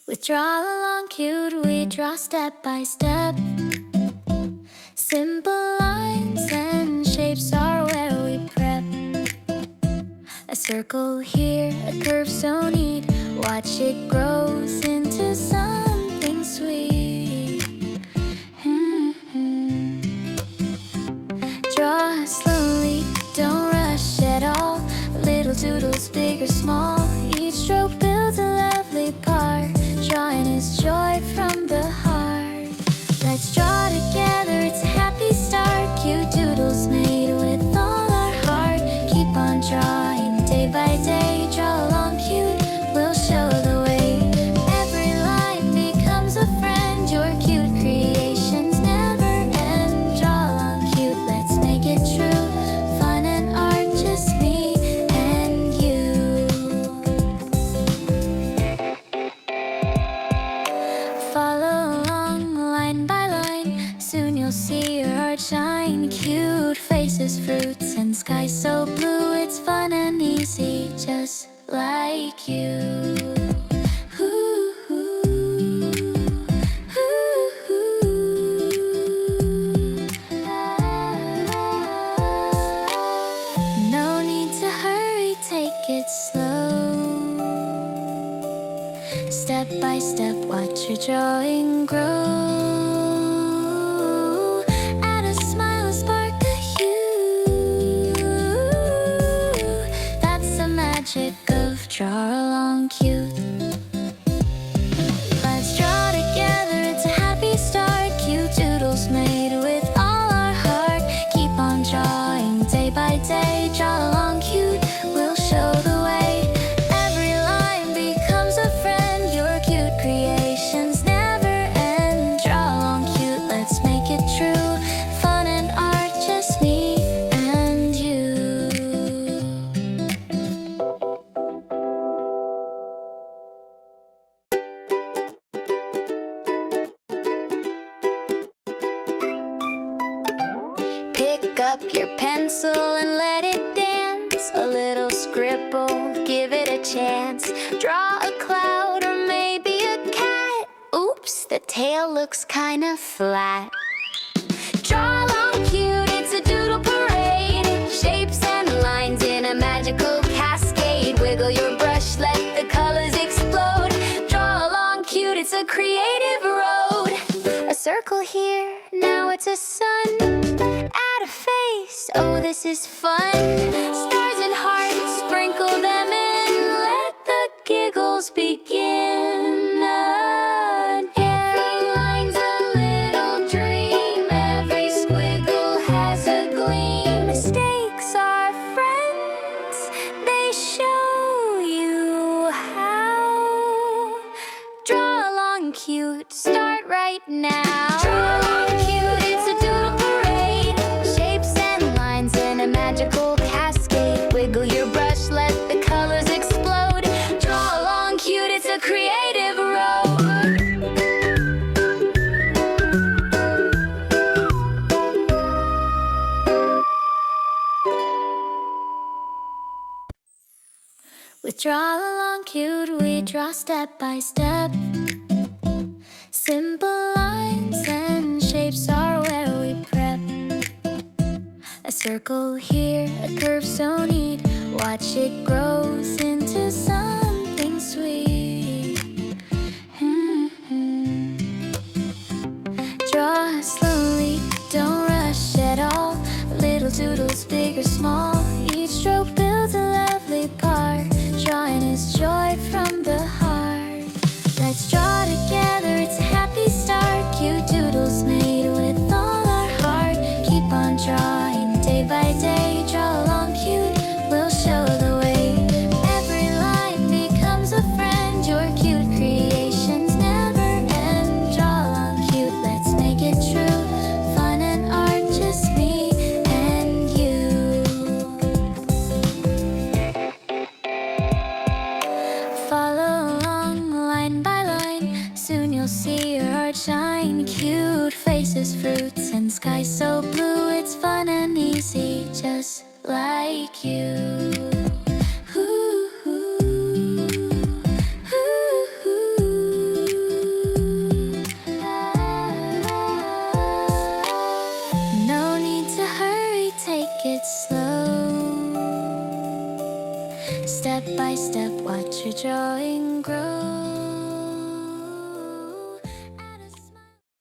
With draw along cute, we draw step by step. Simple lines and shapes are where we prep. A circle here, a curve so neat. Watch it grows into something sweet. Draw slowly, don't rush at all. Little doodles, big or small. Each stroke builds a lovely part. Drawing is joy from the heart. Let's draw together, it's a happy start. Cute doodles made with all our heart. Keep on drawing day by day. Draw along cute, we'll show the way. Every line becomes a friend. Your cute creations never end. Draw along cute, let's make it true. Fun and art, just me and you. Follow along line by line. Soon you'll see your art shine. Cute faces, fruits, and sky so blue. It's fun and easy, just like you. No need to hurry, take it slow. Step by step, watch your drawing grow. Add a smile, a spark, a hue. That's the magic of draw along cute. Let's draw together, it's a happy start. Cute doodles made with all our heart. Keep on drawing day by day. Draw along cute, we'll show the way. Every line becomes a friend. Your cute creations never end. Draw along cute, let's make it true. Fun and art, just me and you. Pick up your pencil and let it dance. A little scribble, give it a chance. Draw a cloud or maybe a cat. Oops, the tail looks kinda flat. Draw along cute, it's a doodle parade. Shapes and lines in a magical cascade. Wiggle your brush, let the colors explode. Draw along cute, it's a creative road. A circle here, now it's a sun. Add a face, oh this is fun. Stars and hearts, sprinkle them in. Let the giggles begin. Every line's a little dream. Every squiggle has a gleam. Mistakes are friends, they show you how. Draw along cute, start right now. Draw along cute, it's a doodle parade. Shapes and lines in a magical cascade. Wiggle your brush, let the colors explode. Draw along cute, it's a creative road. With draw along cute, we draw step by step. Simple lines and shapes are where we prep. A circle here, a curve so neat. Watch it grows into something sweet. Draw slowly, don't rush at all. Little doodles, big or small. Each stroke builds a lovely part. Drawing is joy from the heart. Let's draw together, it's a happy start. Cute doodles made with all our heart. Keep on drawing day by day. Draw along cute, we'll show the way. Every line becomes a friend. Your cute creations never end. Draw along cute, let's make it true. Fun and art, just me and you. Follow along line by line. Soon you'll see your art shine. Cute faces, fruits, and sky so blue. It's fun and easy, just like you. Step by step, watch your drawing grow.